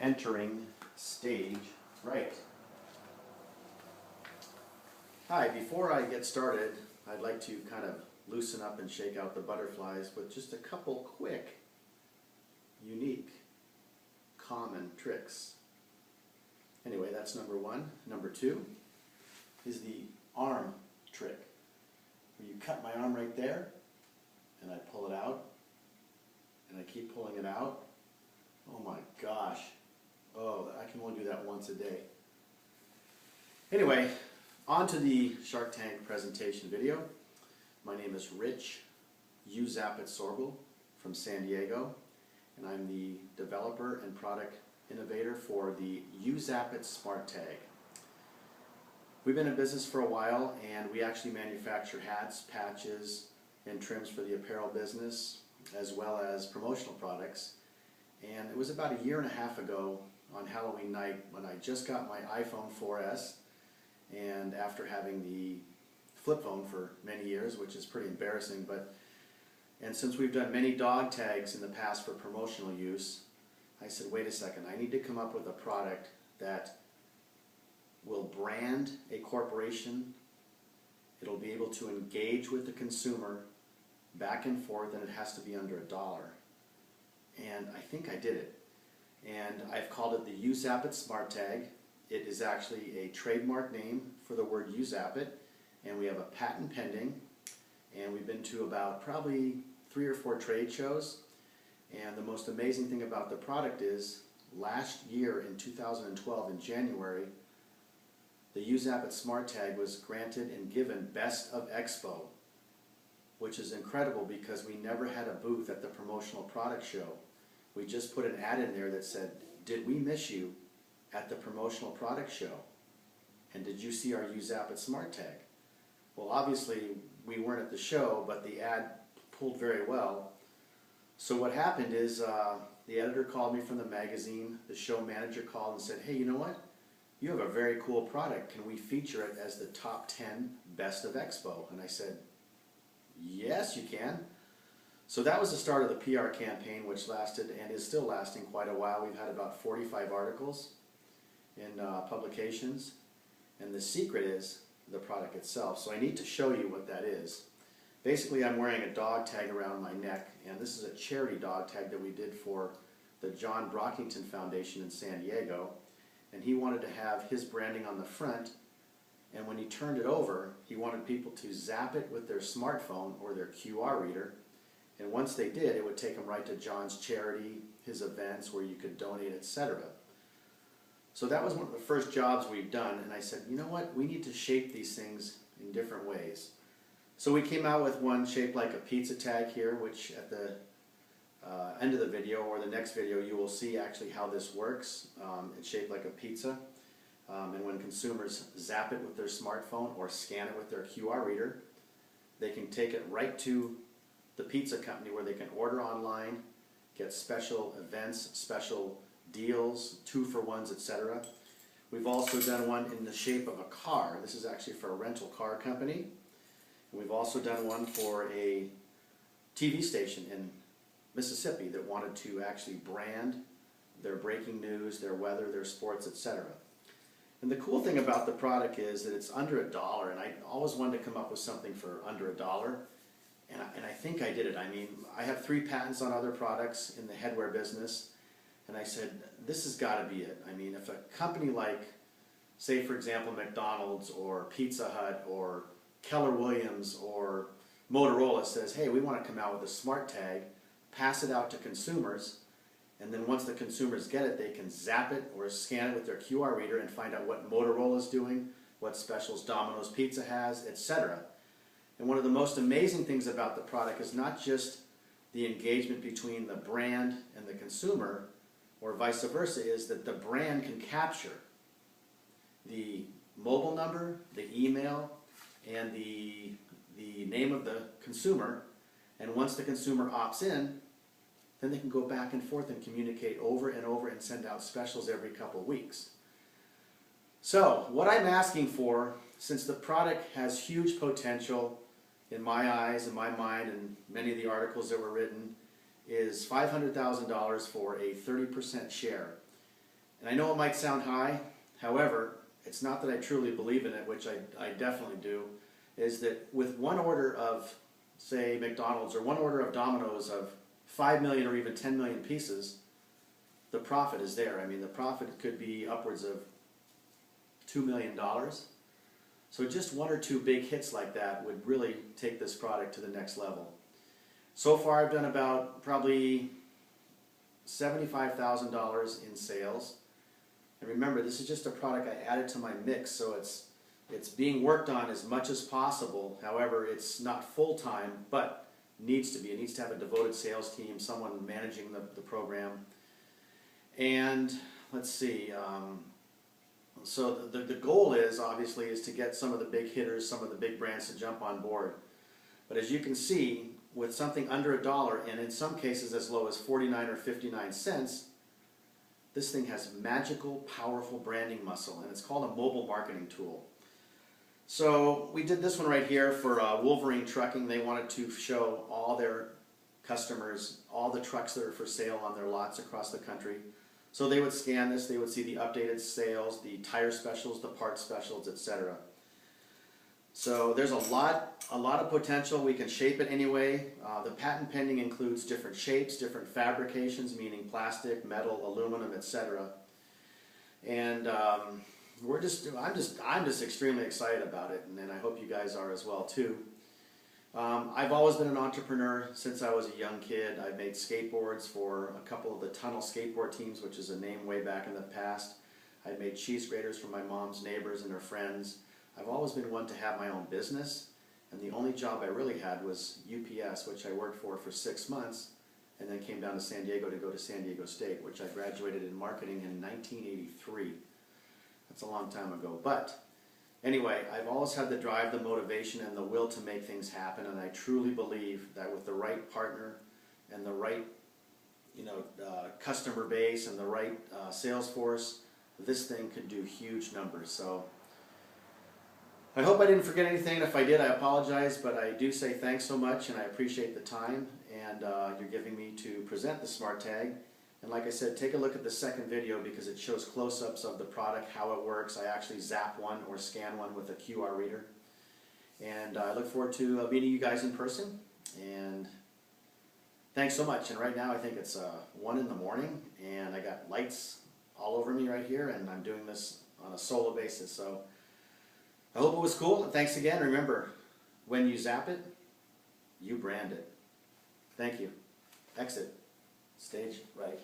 entering stage right. Hi, before I get started, I'd like to kind of loosen up and shake out the butterflies with just a couple quick, unique, common tricks. Anyway, that's number one. Number two is the arm trick, where you cut my arm right there, and I pull it out, and I keep pulling it out. Oh my gosh. Oh, I can only do that once a day. Anyway, on to the Shark Tank presentation video. My name is Rich uZAPPit from San Diego, and I'm the developer and product innovator for the uZAPPit Smart Tag. We've been in business for a while, and we actually manufacture hats, patches, and trims for the apparel business, as well as promotional products. And it was about a year and a half ago on Halloween night when I just got my iPhone 4S, and after having the flip phone for many years, which is pretty embarrassing, and since we've done many dog tags in the past for promotional use, I said, wait a second, I need to come up with a product that will brand a corporation. It'll be able to engage with the consumer back and forth, and it has to be under $1. And I think I did it. And I've called it the uZAPPit Smart Tag. It is actually a trademark name for the word uZAPPit, and we have a patent pending, and we've been to about probably 3 or 4 trade shows. And the most amazing thing about the product is, last year in 2012 in January, the uZAPPit Smart Tag was granted and given Best of Expo, which is incredible because we never had a booth at the promotional product show. We just put an ad in there that said, did we miss you at the promotional product show? And did you see our uZAPPit Smart Tag? Well, obviously we weren't at the show, but the ad pulled very well. So what happened is the editor called me from the magazine, the show manager called and said, hey, you know what? You have a very cool product. Can we feature it as the top 10 Best of Expo? And I said, yes, you can. So that was the start of the PR campaign, which lasted and is still lasting quite a while. We've had about 45 articles in publications, and the secret is the product itself. So I need to show you what that is. Basically, I'm wearing a dog tag around my neck, and this is a charity dog tag that we did for the John Brockington Foundation in San Diego, and he wanted to have his branding on the front, and when he turned it over, he wanted people to zap it with their smartphone or their QR reader, and once they did, it would take them right to John's charity, his events where you could donate, etc. So that was one of the first jobs we've done, and I said, you know what, we need to shape these things in different ways. So we came out with one shaped like a pizza tag here, which at the end of the video or the next video you will see actually how this works. It's shaped like a pizza, and when consumers zap it with their smartphone or scan it with their QR reader, they can take it right to the pizza company where they can order online, get special events, special deals, 2-for-1s, etc. We've also done one in the shape of a car. This is actually for a rental car company. And we've also done one for a TV station in Mississippi that wanted to actually brand their breaking news, their weather, their sports, etc. And the cool thing about the product is that it's under $1, and I always wanted to come up with something for under $1. And I think I did it. I mean, I have 3 patents on other products in the headwear business, and I said, this has got to be it. I mean, if a company like, say for example, McDonald's or Pizza Hut or Keller Williams or Motorola says, hey, we want to come out with a smart tag, pass it out to consumers, and then once the consumers get it, they can zap it or scan it with their QR reader and find out what Motorola is doing, what specials Domino's Pizza has, etc. And one of the most amazing things about the product is not just the engagement between the brand and the consumer, or vice versa, is that the brand can capture the mobile number, the email, and the name of the consumer, and once the consumer opts in, then they can go back and forth and communicate over and over and send out specials every couple weeks. So what I'm asking for, since the product has huge potential in my eyes, in my mind, and many of the articles that were written, is $500,000 for a 30% share. And I know it might sound high, however, it's not that I truly believe in it, which I definitely do, is that with one order of, say, McDonald's, or one order of Domino's of 5 million or even 10 million pieces, the profit is there. I mean, the profit could be upwards of $2 million. So just one or two big hits like that would really take this product to the next level. So far I've done about probably $75,000 in sales. And remember, this is just a product I added to my mix, so it's being worked on as much as possible. However, it's not full-time, but needs to be. It needs to have a devoted sales team, someone managing the program. And let's see, so the goal is, obviously, is to get some of the big hitters, some of the big brands to jump on board. But as you can see, with something under $1, and in some cases as low as 49 or 59 cents, this thing has magical, powerful branding muscle, and it's called a mobile marketing tool. So we did this one right here for Wolverine Trucking. They wanted to show all their customers all the trucks that are for sale on their lots across the country. So they would scan this, they would see the updated sales, the tire specials, the parts specials, etc. So there's a lot of potential. We can shape it anyway. The patent pending includes different shapes, different fabrications, meaning plastic, metal, aluminum, etc. And I'm just extremely excited about it, and I hope you guys are as well too. I've always been an entrepreneur since I was a young kid. I made skateboards for a couple of the Tunnel skateboard teams, which is a name way back in the past. I made cheese graters for my mom's neighbors and her friends. I've always been one to have my own business, and the only job I really had was UPS, which I worked for 6 months, and then came down to San Diego to go to San Diego State, which I graduated in marketing in 1983. That's a long time ago. But anyway, I've always had the drive, the motivation, and the will to make things happen, and I truly believe that with the right partner and the right customer base and the right sales force, this thing could do huge numbers. So I hope I didn't forget anything. If I did, I apologize, but I do say thanks so much, and I appreciate the time and you're giving me to present the Smart Tag. And like I said, take a look at the second video because it shows close-ups of the product, how it works. I actually zap one or scan one with a QR reader. And I look forward to meeting you guys in person. And thanks so much. And right now I think it's 1 in the morning, and I got lights all over me right here, and I'm doing this on a solo basis. So I hope it was cool, and thanks again. Remember, when you zap it, you brand it. Thank you. Exit. Stage right.